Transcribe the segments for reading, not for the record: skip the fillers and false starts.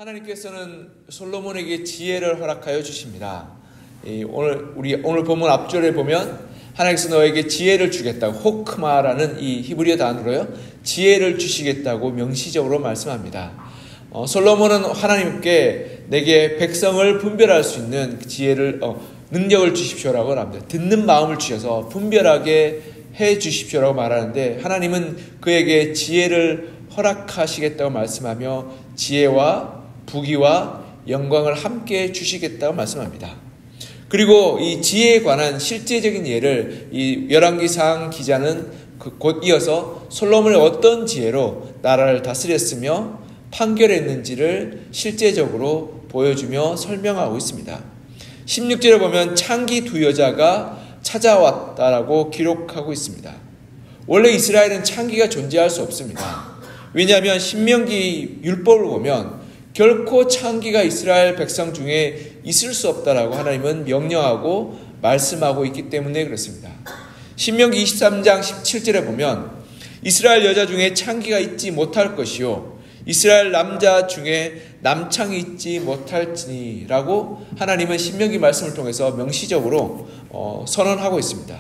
하나님께서는 솔로몬에게 지혜를 허락하여 주십니다. 오늘 본문 앞절에 보면 하나님께서 너에게 지혜를 주겠다고, 호크마라는 이 히브리어 단어로요, 지혜를 주시겠다고 명시적으로 말씀합니다. 솔로몬은 하나님께 내게 백성을 분별할 수 있는 지혜를, 능력을 주십시오라고 합니다. 듣는 마음을 주셔서 분별하게 해 주십시오라고 말하는데, 하나님은 그에게 지혜를 허락하시겠다고 말씀하며 지혜와 부귀와 영광을 함께 주시겠다고 말씀합니다. 그리고 이 지혜에 관한 실제적인 예를 이 열왕기상 기자는 곧 이어서 솔로몬이 어떤 지혜로 나라를 다스렸으며 판결했는지를 실제적으로 보여주며 설명하고 있습니다. 16절에 보면 창기 두 여자가 찾아왔다라고 기록하고 있습니다. 원래 이스라엘은 창기가 존재할 수 없습니다. 왜냐하면 신명기 율법을 보면 결코 창기가 이스라엘 백성 중에 있을 수 없다라고 하나님은 명령하고 말씀하고 있기 때문에 그렇습니다. 신명기 23장 17절에 보면 이스라엘 여자 중에 창기가 있지 못할 것이요 이스라엘 남자 중에 남창이 있지 못할지니라고 하나님은 신명기 말씀을 통해서 명시적으로 선언하고 있습니다.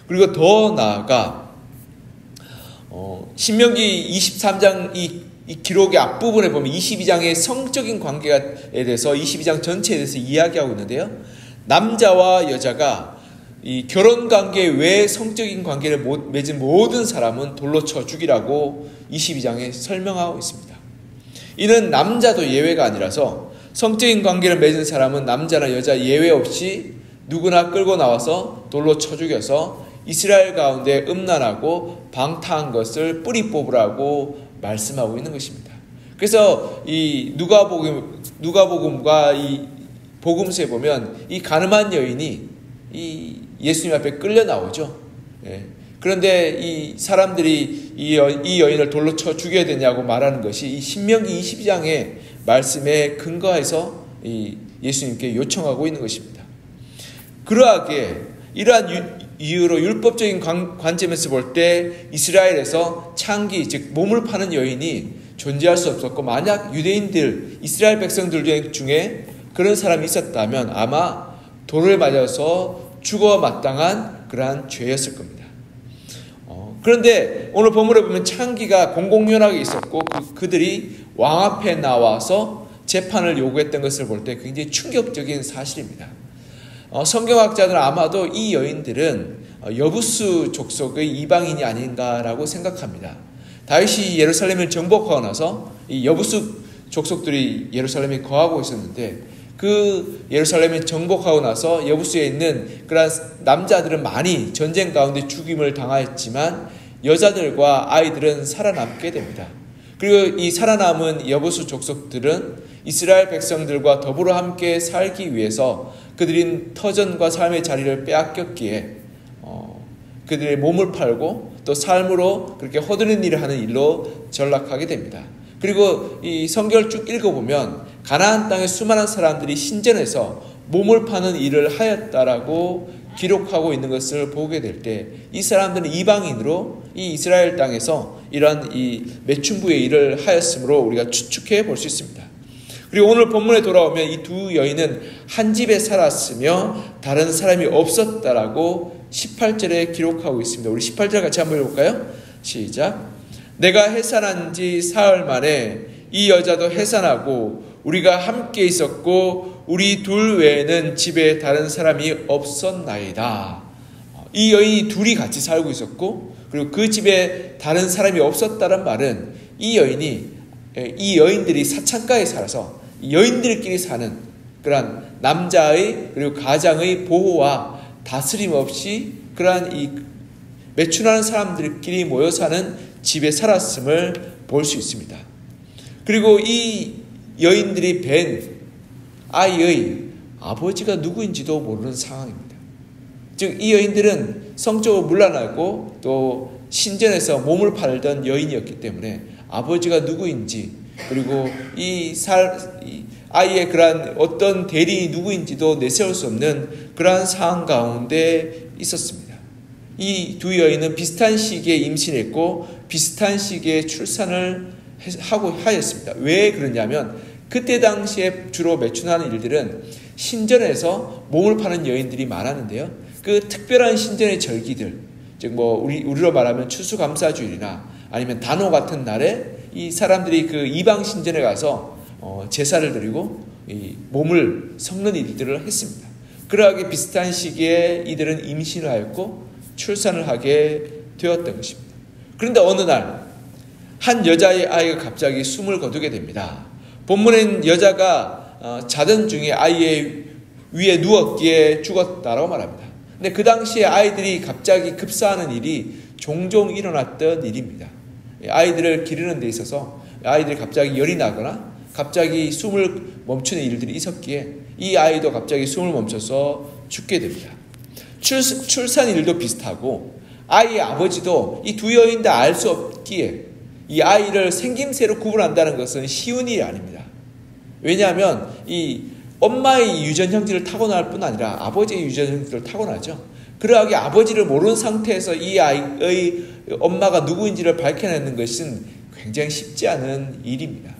그리고 더 나아가 신명기 23장 이 기록의 앞부분에 보면 22장의 성적인 관계에 대해서 22장 전체에 대해서 이야기하고 있는데요. 남자와 여자가 이 결혼 관계 외에 성적인 관계를 맺은 모든 사람은 돌로 쳐 죽이라고 22장에 설명하고 있습니다. 이는 남자도 예외가 아니라서 성적인 관계를 맺은 사람은 남자나 여자 예외 없이 누구나 끌고 나와서 돌로 쳐 죽여서 이스라엘 가운데 음란하고 방탕한 것을 뿌리 뽑으라고 말씀하고 있는 것입니다. 그래서 이 누가복음과 이 복음서에 보면 이 가늠한 여인이 이 예수님 앞에 끌려 나오죠. 그런데 이 사람들이 이 여인을 돌로 쳐 죽여야 되냐고 말하는 것이 이 신명기 22장의 말씀에 근거해서 이 예수님께 요청하고 있는 것입니다. 그러하게 이러한 이유로 율법적인 관점에서 볼 때 이스라엘에서 창기, 즉 몸을 파는 여인이 존재할 수 없었고, 만약 유대인들, 이스라엘 백성들 중에 그런 사람이 있었다면 아마 돌을 맞아서 죽어 마땅한 그러한 죄였을 겁니다. 그런데 오늘 본문에 보면 창기가 공공연하게 있었고 그들이 왕 앞에 나와서 재판을 요구했던 것을 볼 때 굉장히 충격적인 사실입니다. 성경학자들은 아마도 이 여인들은 여부수 족속의 이방인이 아닌가라고 생각합니다. 다윗이 예루살렘을 정복하고 나서 이 여부수 족속들이 예루살렘에 거하고 있었는데, 그 예루살렘을 정복하고 나서 여부수에 있는 그런 남자들은 많이 전쟁 가운데 죽임을 당하였지만 여자들과 아이들은 살아남게 됩니다. 그리고 이 살아남은 여부수 족속들은 이스라엘 백성들과 더불어 함께 살기 위해서 그들이 터전과 삶의 자리를 빼앗겼기에 그들의 몸을 팔고 또 삶으로 그렇게 허드렛 일을 하는 일로 전락하게 됩니다. 그리고 이 성경을 쭉 읽어보면 가나안 땅의 수많은 사람들이 신전에서 몸을 파는 일을 하였다라고 기록하고 있는 것을 보게 될 때 이 사람들은 이방인으로 이 이스라엘 땅에서 이러한 이 매춘부의 일을 하였으므로 우리가 추측해 볼 수 있습니다. 그리고 오늘 본문에 돌아오면 이 두 여인은 한 집에 살았으며 다른 사람이 없었다라고 18절에 기록하고 있습니다. 우리 18절 같이 한번 읽어볼까요? 시작. 내가 해산한 지 사흘 만에 이 여자도 해산하고 우리가 함께 있었고 우리 둘 외에는 집에 다른 사람이 없었나이다. 이 여인이 둘이 같이 살고 있었고 그리고 그 집에 다른 사람이 없었다는 말은 이 여인들이 사창가에 살아서 여인들끼리 사는 그러한 남자의 그리고 가장의 보호와 다스림 없이 그러한 이 매춘하는 사람들끼리 모여 사는 집에 살았음을 볼 수 있습니다. 그리고 이 여인들이 뵌 아이의 아버지가 누구인지도 모르는 상황입니다. 즉 이 여인들은 성적으로 문란하고 또 신전에서 몸을 팔던 여인이었기 때문에 아버지가 누구인지 그리고 이 아이의 그러한 어떤 대리인이 누구인지도 내세울 수 없는 그러한 상황 가운데 있었습니다. 이 두 여인은 비슷한 시기에 임신했고 비슷한 시기에 출산을 하였습니다. 왜 그러냐면 그때 당시에 주로 매춘하는 일들은 신전에서 몸을 파는 여인들이 많았는데요. 그 특별한 신전의 절기들, 즉 우리로 말하면 추수감사주일이나 아니면 단오 같은 날에 이 사람들이 그 이방 신전에 가서 제사를 드리고 이 몸을 섞는 일들을 했습니다. 그러하게 비슷한 시기에 이들은 임신을 하였고 출산을 하게 되었던 것입니다. 그런데 어느 날 한 여자의 아이가 갑자기 숨을 거두게 됩니다. 본문엔 여자가 자던 중에 아이의 위에 누웠기에 죽었다라고 말합니다. 근데 그 당시에 아이들이 갑자기 급사하는 일이 종종 일어났던 일입니다. 아이들을 기르는 데 있어서 아이들이 갑자기 열이 나거나 갑자기 숨을 멈추는 일들이 있었기에 이 아이도 갑자기 숨을 멈춰서 죽게 됩니다. 출산 일도 비슷하고 아이의 아버지도 이 두 여인 다 알 수 없기에 이 아이를 생김새로 구분한다는 것은 쉬운 일이 아닙니다. 왜냐하면 이 엄마의 유전 형질을 타고날 뿐 아니라 아버지의 유전 형질을 타고나죠. 그러하게 아버지를 모르는 상태에서 이 아이의 엄마가 누구인지를 밝혀내는 것은 굉장히 쉽지 않은 일입니다.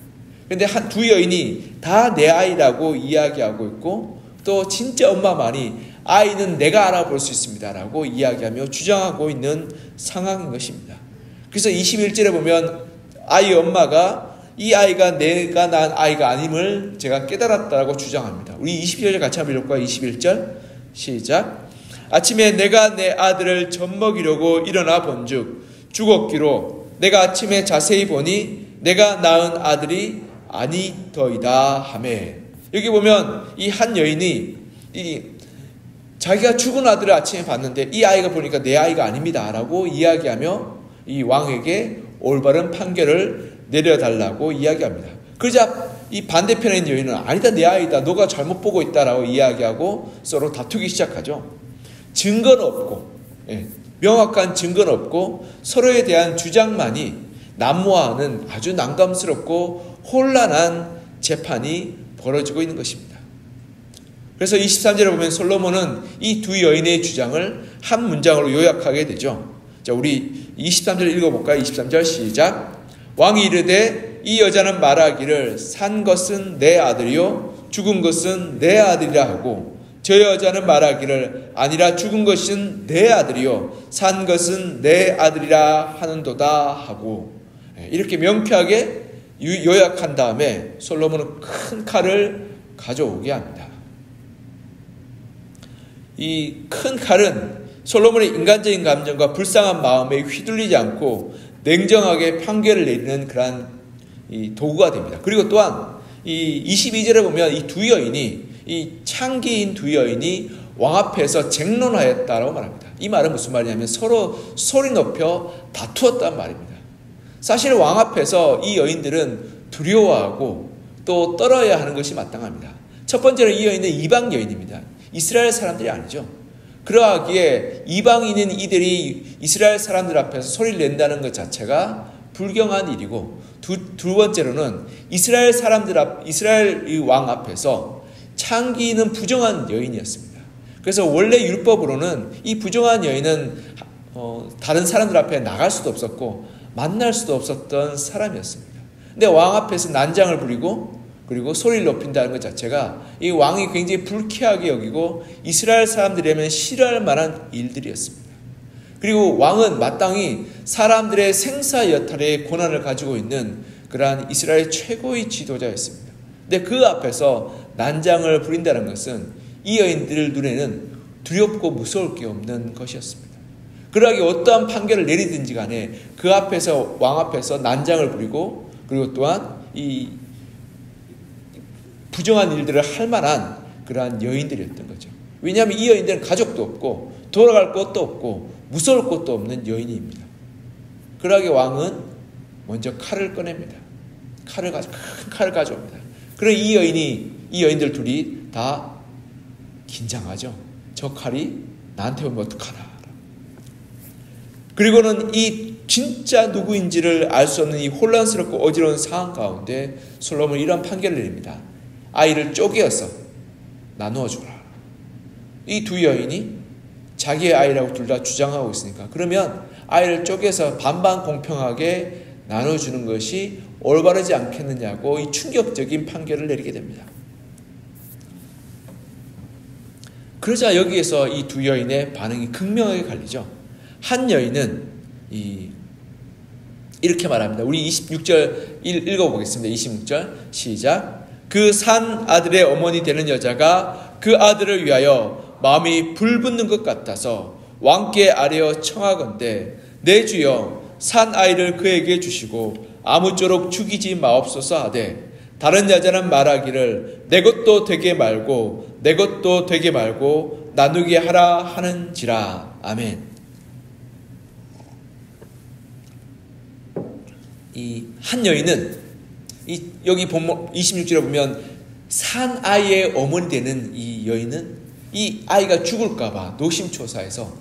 그런데 두 여인이 다 내 아이라고 이야기하고 있고 또 진짜 엄마만이 아이는 내가 알아볼 수 있습니다 라고 이야기하며 주장하고 있는 상황인 것입니다. 그래서 21절에 보면 아이의 엄마가 이 아이가 내가 낳은 아이가 아님을 제가 깨달았다라고 주장합니다. 우리 20절 같이 한번 읽을까요? 21절 시작. 아침에 내가 내 아들을 젖먹이려고 일어나 본즉 죽었기로 내가 아침에 자세히 보니 내가 낳은 아들이 아니더이다 하매. 여기 보면 이 한 여인이 자기가 죽은 아들을 아침에 봤는데 이 아이가 보니까 내 아이가 아닙니다 라고 이야기하며 이 왕에게 올바른 판결을 내려달라고 이야기합니다. 그러자 이 반대편에 있는 여인은 아니다 내 아이다 너가 잘못 보고 있다라고 이야기하고 서로 다투기 시작하죠. 증거는 없고 명확한 증거는 없고 서로에 대한 주장만이 난무하는 아주 난감스럽고 혼란한 재판이 벌어지고 있는 것입니다. 그래서 23절에 보면 솔로몬은 이 두 여인의 주장을 한 문장으로 요약하게 되죠. 자, 우리 23절 읽어볼까요? 23절 시작. 왕이 이르되 이 여자는 말하기를 산 것은 내 아들이요 죽은 것은 내 아들이라 하고 저 여자는 말하기를 아니라 죽은 것은 내 아들이요 산 것은 내 아들이라 하는도다 하고 이렇게 명쾌하게 요약한 다음에 솔로몬은 큰 칼을 가져오게 합니다. 이 큰 칼은 솔로몬의 인간적인 감정과 불쌍한 마음에 휘둘리지 않고 냉정하게 판결을 내리는 그러한 이 도구가 됩니다. 그리고 또한 이 22절에 보면 이 두 여인이 이 창기인 두 여인이 왕 앞에서 쟁론하였다라고 말합니다. 이 말은 무슨 말이냐면 서로 소리 높여 다투었단 말입니다. 사실 왕 앞에서 이 여인들은 두려워하고 또 떨어야 하는 것이 마땅합니다. 첫 번째로 이 여인은 이방 여인입니다. 이스라엘 사람들이 아니죠. 그러하기에 이방인인 이들이 이스라엘 사람들 앞에서 소리를 낸다는 것 자체가 불경한 일이고 두 번째로는 이스라엘 왕 앞에서 창기인은 부정한 여인이었습니다. 그래서 원래 율법으로는 이 부정한 여인은 다른 사람들 앞에 나갈 수도 없었고 만날 수도 없었던 사람이었습니다. 근데 왕 앞에서 난장을 부리고 그리고 소리를 높인다는 것 자체가 이 왕이 굉장히 불쾌하게 여기고 이스라엘 사람들이라면 싫어할 만한 일들이었습니다. 그리고 왕은 마땅히 사람들의 생사 여탈의 권한을 가지고 있는 그러한 이스라엘 최고의 지도자였습니다. 근데 그 앞에서 난장을 부린다는 것은 이 여인들 눈에는 두렵고 무서울 게 없는 것이었습니다. 그러하게 어떠한 판결을 내리든지 간에 그 앞에서 왕 앞에서 난장을 부리고 그리고 또한 이 부정한 일들을 할 만한 그러한 여인들이었던 거죠. 왜냐하면 이 여인들은 가족도 없고 돌아갈 곳도 없고 무서울 곳도 없는 여인입니다. 그러하게 왕은 먼저 칼을 꺼냅니다. 큰 칼을 가져옵니다. 그럼 이 여인들 둘이 다 긴장하죠. 저 칼이 나한테 오면 어떡하나. 그리고는 이 진짜 누구인지를 알 수 없는 이 혼란스럽고 어지러운 상황 가운데 솔로몬이 이런 판결을 내립니다. 아이를 쪼개어서 나누어 주라. 이 두 여인이 자기의 아이라고 둘 다 주장하고 있으니까 그러면 아이를 쪼개서 반반 공평하게 나눠주는 것이 올바르지 않겠느냐고 이 충격적인 판결을 내리게 됩니다. 그러자 여기에서 이 두 여인의 반응이 극명하게 갈리죠. 한 여인은 이렇게 말합니다. 우리 26절 읽어보겠습니다. 26절 시작. 그 산 아들의 어머니 되는 여자가 그 아들을 위하여 마음이 불붙는 것 같아서 왕께 아뢰어 청하건대 내 주여 산 아이를 그에게 주시고 아무쪼록 죽이지 마옵소서 하되 다른 여자는 말하기를 내 것도 되게 말고 내 것도 되게 말고 나누게 하라 하는지라. 아멘. 이 한 여인은 여기 26절에 보면 산 아이의 어머니 되는 이 여인은 이 아이가 죽을까봐 노심초사해서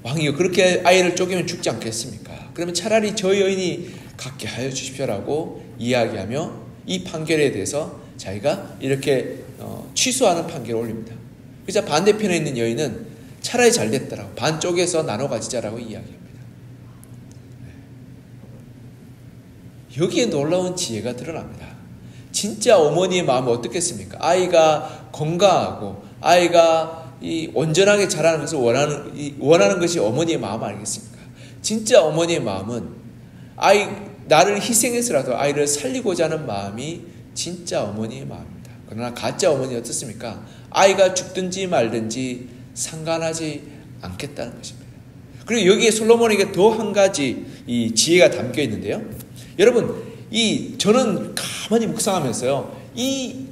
왕이여 그렇게 아이를 쪼개면 죽지 않겠습니까? 그러면 차라리 저 여인이 갖게 하여 주십시오라고 이야기하며 이 판결에 대해서 자기가 이렇게 취소하는 판결을 올립니다. 그래서 반대편에 있는 여인은 차라리 잘 됐다라고 반 쪼개서 나눠 가지자라고 이야기합니다. 여기에 놀라운 지혜가 드러납니다. 진짜 어머니의 마음은 어떻겠습니까? 아이가 건강하고 아이가 온전하게 자라는 것을 원하는 것이 어머니의 마음 아니겠습니까? 진짜 어머니의 마음은 나를 희생해서라도 아이를 살리고자 하는 마음이 진짜 어머니의 마음입니다. 그러나 가짜 어머니는 어떻습니까? 아이가 죽든지 말든지 상관하지 않겠다는 것입니다. 그리고 여기에 솔로몬에게 더 한 가지 이 지혜가 담겨 있는데요. 여러분, 저는 가만히 묵상하면서요, 이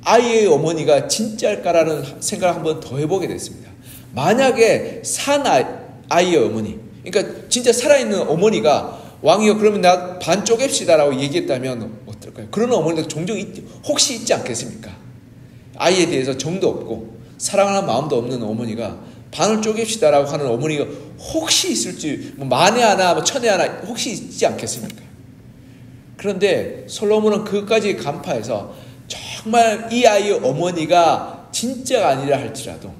아이의 어머니가 진짜일까라는 생각을 한번 더 해보게 됐습니다. 만약에 산 아이의 어머니, 그러니까 진짜 살아있는 어머니가 왕이여 그러면 나 반 쪼갭시다라고 얘기했다면 어떨까요? 그런 어머니도 종종 혹시 있지 않겠습니까? 아이에 대해서 정도 없고 사랑하는 마음도 없는 어머니가 반을 쪼갭시다라고 하는 어머니가 혹시 있을지, 만에 하나 천에 하나 혹시 있지 않겠습니까? 그런데 솔로몬은 그것까지 간파해서 정말 이 아이의 어머니가 진짜가 아니라 할지라도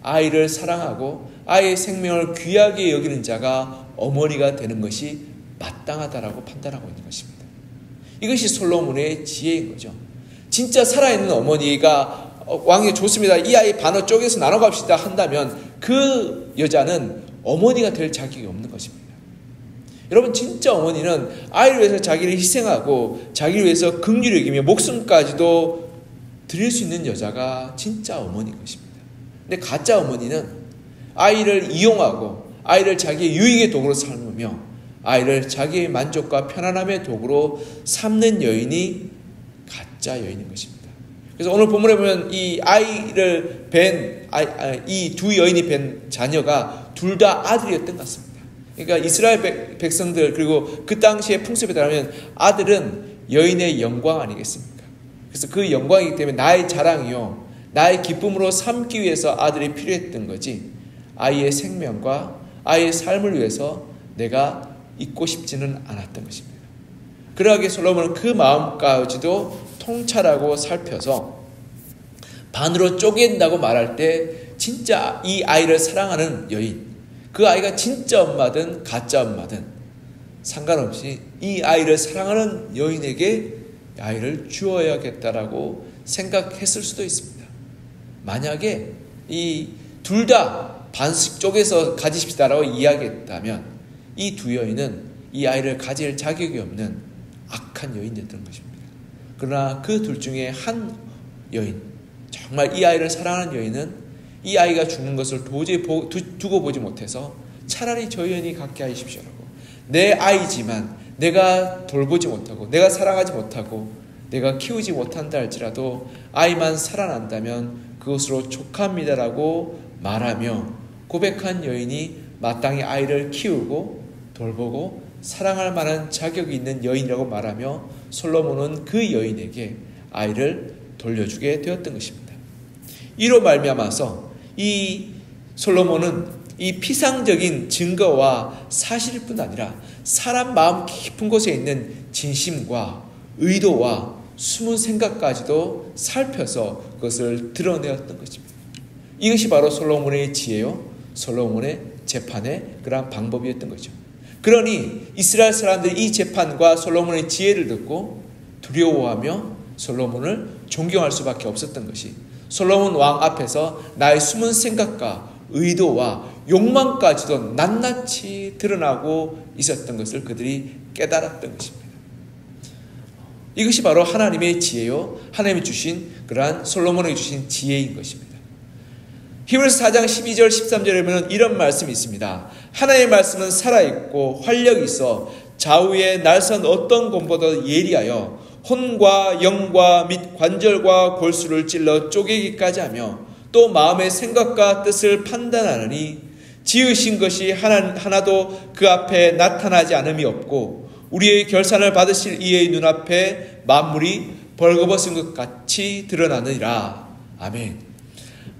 아이를 사랑하고 아이의 생명을 귀하게 여기는 자가 어머니가 되는 것이 마땅하다라고 판단하고 있는 것입니다. 이것이 솔로몬의 지혜인 거죠. 진짜 살아있는 어머니가 왕이 좋습니다. 이 아이 반을 쪼개서 나눠 갑시다 한다면 그 여자는 어머니가 될 자격이 없는 것입니다. 여러분, 진짜 어머니는 아이를 위해서 자기를 희생하고 자기를 위해서 긍휼히 여기며 목숨까지도 드릴 수 있는 여자가 진짜 어머니인 것입니다. 근데 가짜 어머니는 아이를 이용하고 아이를 자기의 유익의 도구로 삼으며 아이를 자기의 만족과 편안함의 도구로 삼는 여인이 가짜 여인인 것입니다. 그래서 오늘 본문에 보면 이 아이를 이 두 여인이 뵌 자녀가 둘 다 아들이었던 것 같습니다. 그러니까 이스라엘 백성들 그리고 그 당시의 풍습에 따르면 아들은 여인의 영광 아니겠습니까? 그래서 그 영광이기 때문에 나의 자랑이요 나의 기쁨으로 삼기 위해서 아들이 필요했던 거지 아이의 생명과 아이의 삶을 위해서 내가 잊고 싶지는 않았던 것입니다. 그러하기에 솔로몬은 그 마음까지도 통찰하고 살펴서 반으로 쪼갠다고 말할 때 진짜 이 아이를 사랑하는 여인, 그 아이가 진짜 엄마든 가짜 엄마든 상관없이 이 아이를 사랑하는 여인에게 아이를 주어야겠다라고 생각했을 수도 있습니다. 만약에 이 둘 다 반씩 쪼개서 가지십시다라고 이야기했다면 이 두 여인은 이 아이를 가질 자격이 없는 악한 여인이었던 것입니다. 그러나 그 둘 중에 한 여인, 정말 이 아이를 사랑하는 여인은 이 아이가 죽는 것을 도저히 두고 보지 못해서 차라리 저 여인이 갖게 하십시오라고, 내 아이지만 내가 돌보지 못하고 내가 사랑하지 못하고 내가 키우지 못한다 할지라도 아이만 살아난다면 그것으로 족합니다라고 말하며 고백한 여인이 마땅히 아이를 키우고 돌보고 사랑할 만한 자격이 있는 여인이라고 말하며 솔로몬은 그 여인에게 아이를 돌려주게 되었던 것입니다. 이로 말미암아서 이 솔로몬은 이 피상적인 증거와 사실일 뿐 아니라 사람 마음 깊은 곳에 있는 진심과 의도와 숨은 생각까지도 살펴서 그것을 드러내었던 것입니다. 이것이 바로 솔로몬의 지혜요 솔로몬의 재판의 그러한 방법이었던 거죠. 그러니 이스라엘 사람들이 이 재판과 솔로몬의 지혜를 듣고 두려워하며 솔로몬을 존경할 수밖에 없었던 것이, 솔로몬 왕 앞에서 나의 숨은 생각과 의도와 욕망까지도 낱낱이 드러나고 있었던 것을 그들이 깨달았던 것입니다. 이것이 바로 하나님의 지혜요, 하나님이 주신 그러한 솔로몬에게 주신 지혜인 것입니다. 히브리서 4장 12절 13절에 보면 이런 말씀이 있습니다. 하나님의 말씀은 살아있고 활력이 있어 좌우에 날선 어떤 검보다 예리하여 혼과 영과 및 관절과 골수를 찔러 쪼개기까지 하며 또 마음의 생각과 뜻을 판단하느니 지으신 것이 하나도 그 앞에 나타나지 않음이 없고 우리의 결산을 받으실 이의 눈앞에 만물이 벌거벗은 것 같이 드러나느니라. 아멘.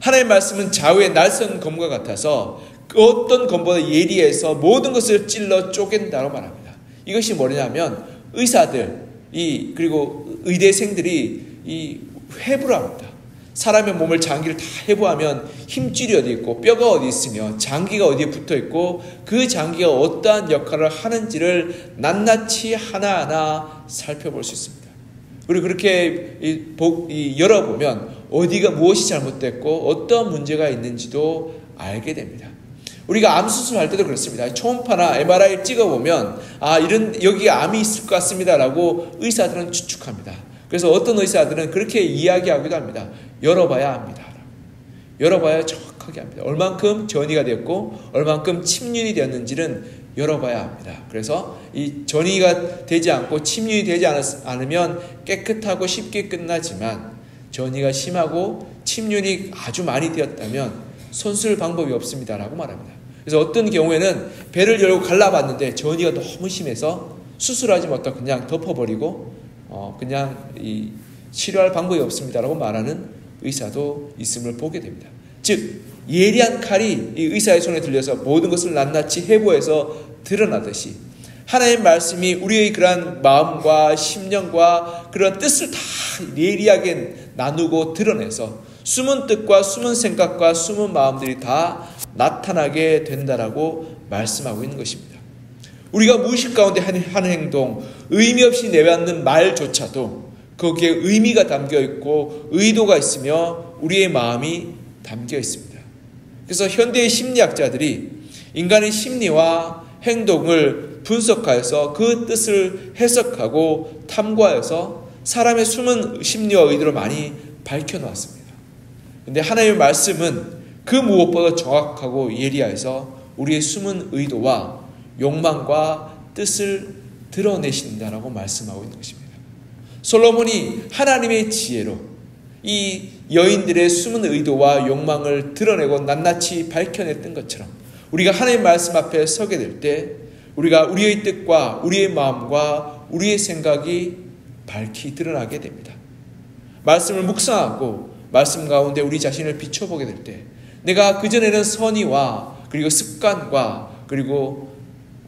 하나님의 말씀은 좌우의 날선 검과 같아서 그 어떤 검보다 예리해서 모든 것을 찔러 쪼갠다고 말합니다. 이것이 뭐냐면 의사들, 그리고 의대생들이 회부를 합니다. 사람의 몸을 장기를 다 해부하면 힘줄이 어디 있고 뼈가 어디 있으며 장기가 어디에 붙어 있고 그 장기가 어떠한 역할을 하는지를 낱낱이 하나하나 살펴볼 수 있습니다. 그리고 그렇게 열어보면 어디가 무엇이 잘못됐고 어떠한 문제가 있는지도 알게 됩니다. 우리가 암 수술할 때도 그렇습니다. 초음파나 MRI 찍어보면 여기에 암이 있을 것 같습니다라고 의사들은 추측합니다. 그래서 어떤 의사들은 그렇게 이야기하기도 합니다. 열어봐야 합니다. 열어봐야 정확하게 합니다. 얼만큼 전이가 됐고 얼만큼 침륜이 되었는지는 열어봐야 합니다. 그래서 이 전이가 되지 않고 침륜이 되지 않으면 깨끗하고 쉽게 끝나지만 전이가 심하고 침륜이 아주 많이 되었다면 손쓸 방법이 없습니다라고 말합니다. 그래서 어떤 경우에는 배를 열고 갈라봤는데 전이가 너무 심해서 수술하지 못하고 그냥 덮어버리고 그냥 치료할 방법이 없습니다라고 말하는 의사도 있음을 보게 됩니다. 즉 예리한 칼이 이 의사의 손에 들려서 모든 것을 낱낱이 해부해서 드러나듯이 하나님의 말씀이 우리의 그러한 마음과 심령과 그런 뜻을 다 예리하게 나누고 드러내서 숨은 뜻과 숨은 생각과 숨은 마음들이 다 나타나게 된다라고 말씀하고 있는 것입니다. 우리가 무의식 가운데 하는 행동, 의미 없이 내뱉는 말조차도 거기에 의미가 담겨 있고 의도가 있으며 우리의 마음이 담겨 있습니다. 그래서 현대의 심리학자들이 인간의 심리와 행동을 분석하여서 그 뜻을 해석하고 탐구하여서 사람의 숨은 심리와 의도를 많이 밝혀놓았습니다. 그런데 하나님의 말씀은 그 무엇보다 정확하고 예리하여서 우리의 숨은 의도와 욕망과 뜻을 드러내신다라고 말씀하고 있는 것입니다. 솔로몬이 하나님의 지혜로 이 여인들의 숨은 의도와 욕망을 드러내고 낱낱이 밝혀냈던 것처럼 우리가 하나님의 말씀 앞에 서게 될 때 우리가 우리의 뜻과 우리의 마음과 우리의 생각이 밝히 드러나게 됩니다. 말씀을 묵상하고 말씀 가운데 우리 자신을 비춰보게 될 때 내가 그전에는 선의와 그리고 습관과 그리고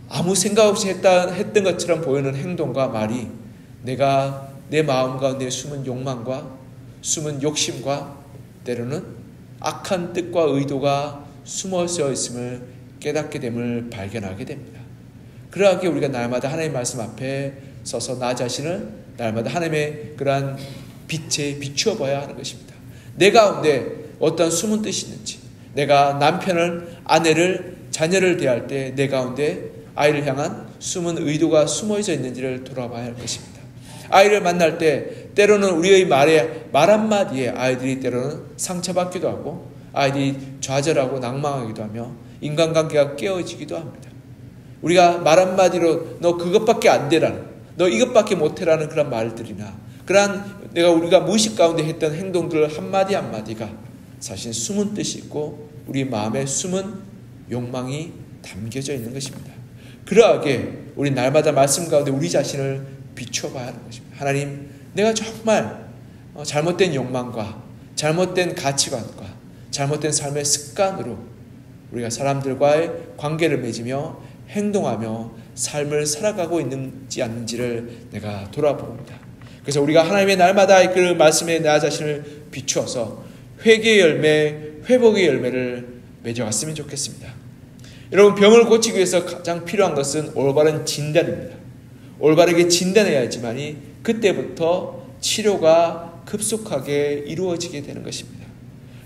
아무 생각 없이 했던 것처럼 보이는 행동과 말이 내가 내 마음 가운데 숨은 욕망과 숨은 욕심과 때로는 악한 뜻과 의도가 숨어져 있음을 깨닫게 됨을 발견하게 됩니다. 그러하게 우리가 날마다 하나님의 말씀 앞에 서서 나 자신을 날마다 하나님의 그러한 빛에 비추어 봐야 하는 것입니다. 내 가운데 어떤 숨은 뜻이 있는지, 내가 남편을, 아내를, 자녀를 대할 때 내 가운데 아이를 향한 숨은 의도가 숨어져 있는지를 돌아봐야 할 것입니다. 아이를 만날 때 때로는 우리의 말 한마디에 아이들이 때로는 상처받기도 하고 아이들이 좌절하고 낭망하기도 하며 인간관계가 깨어지기도 합니다. 우리가 말 한마디로 너 그것밖에 안 되라는, 너 이것밖에 못해라는 그런 말들이나 그러한 우리가 무의식 가운데 했던 행동들 한마디 한마디가 사실 숨은 뜻이 있고 우리 마음에 숨은 욕망이 담겨져 있는 것입니다. 그러하게 우리 날마다 말씀 가운데 우리 자신을 비춰봐야 하는 것입니다. 하나님, 내가 정말 잘못된 욕망과 잘못된 가치관과 잘못된 삶의 습관으로 우리가 사람들과의 관계를 맺으며 행동하며 삶을 살아가고 있는지 않는지를 내가 돌아봅니다. 그래서 우리가 하나님의 날마다 그 말씀에 나 자신을 비추어서 회개의 열매, 회복의 열매를 맺어갔으면 좋겠습니다. 여러분, 병을 고치기 위해서 가장 필요한 것은 올바른 진단입니다. 올바르게 진단해야지만이 그때부터 치료가 급속하게 이루어지게 되는 것입니다.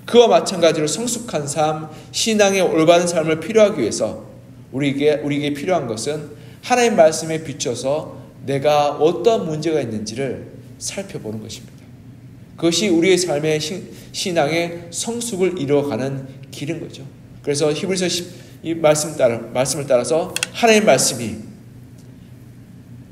그와 마찬가지로 성숙한 삶, 신앙의 올바른 삶을 필요하기 위해서 우리에게 필요한 것은 하나님 말씀에 비춰서 내가 어떤 문제가 있는지를 살펴보는 것입니다. 그것이 우리의 삶의 신앙의 성숙을 이루어가는 길인 거죠. 그래서 히브리서 이 말씀을 따라서 하나님의 말씀이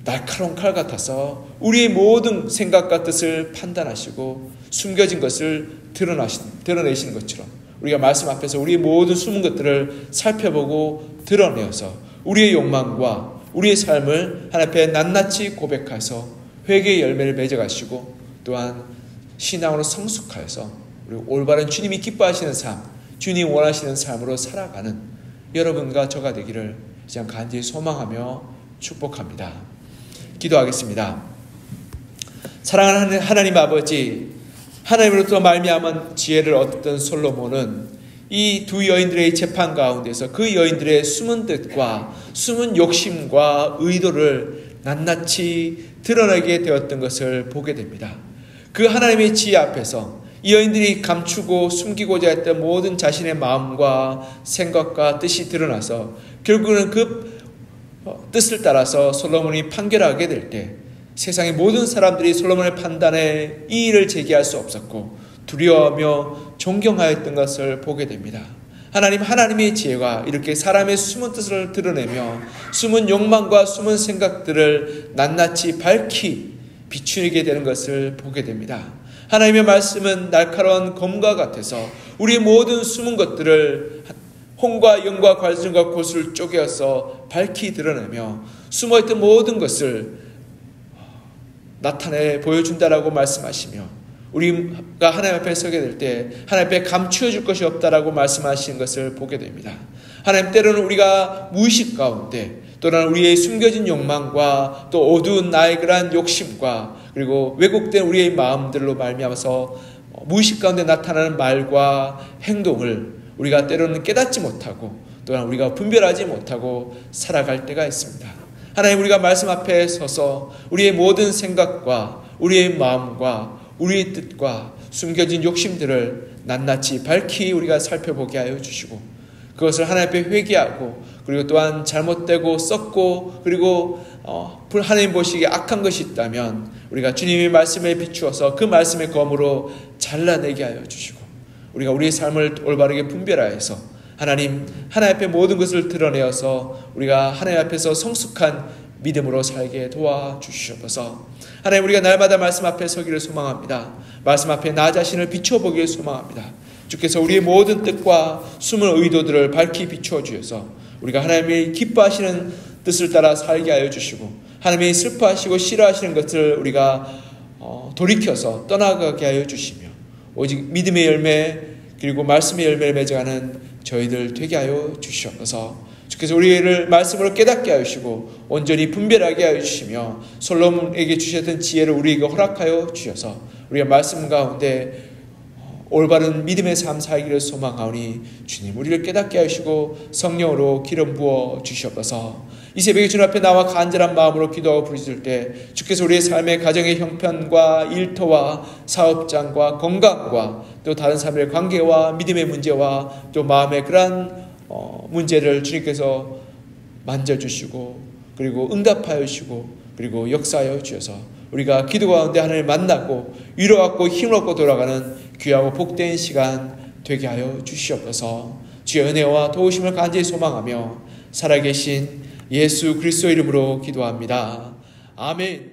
날카로운 칼 같아서 우리의 모든 생각과 뜻을 판단하시고 숨겨진 것을 드러내시는 것처럼 우리가 말씀 앞에서 우리의 모든 숨은 것들을 살펴보고 드러내어서 우리의 욕망과 우리의 삶을 하나님 앞에 낱낱이 고백해서 회개의 열매를 맺어가시고 또한 신앙으로 성숙하여서 우리 올바른 주님이 기뻐하시는 삶, 주님이 원하시는 삶으로 살아가는 여러분과 저가 되기를 그냥 간절히 소망하며 축복합니다. 기도하겠습니다. 사랑하는 하나님 아버지, 하나님으로부터 말미암은 지혜를 얻던 솔로몬은 이 두 여인들의 재판 가운데서 그 여인들의 숨은 뜻과 숨은 욕심과 의도를 낱낱이 드러내게 되었던 것을 보게 됩니다. 그 하나님의 지혜 앞에서 이 여인들이 감추고 숨기고자 했던 모든 자신의 마음과 생각과 뜻이 드러나서 결국은 그 뜻을 따라서 솔로몬이 판결하게 될 때 세상의 모든 사람들이 솔로몬의 판단에 이의를 제기할 수 없었고 두려워하며 존경하였던 것을 보게 됩니다. 하나님의 지혜가 이렇게 사람의 숨은 뜻을 드러내며 숨은 욕망과 숨은 생각들을 낱낱이 밝히 비추게 되는 것을 보게 됩니다. 하나님의 말씀은 날카로운 검과 같아서 우리의 모든 숨은 것들을 혼과 영과 관심과 고수를 쪼개어서 밝히 드러내며 숨어있던 모든 것을 나타내 보여준다라고 말씀하시며 우리가 하나님 앞에 서게 될 때 하나님 앞에 감추어 줄 것이 없다라고 말씀하시는 것을 보게 됩니다. 하나님, 때로는 우리가 무의식 가운데 또는 우리의 숨겨진 욕망과 또 어두운 나의 그러한 욕심과 그리고 왜곡된 우리의 마음들로 말미암아서 무의식 가운데 나타나는 말과 행동을 우리가 때로는 깨닫지 못하고 또한 우리가 분별하지 못하고 살아갈 때가 있습니다. 하나님, 우리가 말씀 앞에 서서 우리의 모든 생각과 우리의 마음과 우리의 뜻과 숨겨진 욕심들을 낱낱이 밝히 우리가 살펴보게 하여 주시고 그것을 하나님 앞에 회개하고 그리고 또한 잘못되고 썩고 그리고 하나님 보시기에 악한 것이 있다면 우리가 주님의 말씀에 비추어서 그 말씀의 검으로 잘라내게 하여 주시고 우리가 우리의 삶을 올바르게 분별하여서 하나님 앞에 모든 것을 드러내어서 우리가 하나님 앞에서 성숙한 믿음으로 살게 도와주시옵소서. 하나님, 우리가 날마다 말씀 앞에 서기를 소망합니다. 말씀 앞에 나 자신을 비춰보기를 소망합니다. 주께서 우리의 모든 뜻과 숨은 의도들을 밝히 비추어 주셔서 우리가 하나님의 기뻐하시는 뜻을 따라 살게 하여 주시고 하나님이 슬퍼하시고 싫어하시는 것을 우리가 돌이켜서 떠나가게 하여 주시며 오직 믿음의 열매 그리고 말씀의 열매를 맺어가는 저희들 되게 하여 주시옵소서. 주께서 우리를 말씀으로 깨닫게 하여 주시고 온전히 분별하게 하여 주시며 솔로몬에게 주셨던 지혜를 우리에게 허락하여 주셔서 우리가 말씀 가운데 올바른 믿음의 삶 살기를 소망하오니 주님, 우리를 깨닫게 하시고 성령으로 기름 부어 주시옵소서. 이 새벽에 주님 앞에 나와 간절한 마음으로 기도하고 부르짖을 때 주께서 우리의 삶의 가정의 형편과 일터와 사업장과 건강과 또 다른 사람의 관계와 믿음의 문제와 또 마음의 그러한 문제를 주님께서 만져주시고 그리고 응답하여 주시고 그리고 역사하여 주셔서 우리가 기도 가운데 하나님을 만나고 위로받고 힘을 얻고 돌아가는 귀하고 복된 시간 되게 하여 주시옵소서. 주의 은혜와 도우심을 간절히 소망하며 살아계신 예수 그리스도 이름으로 기도합니다. 아멘.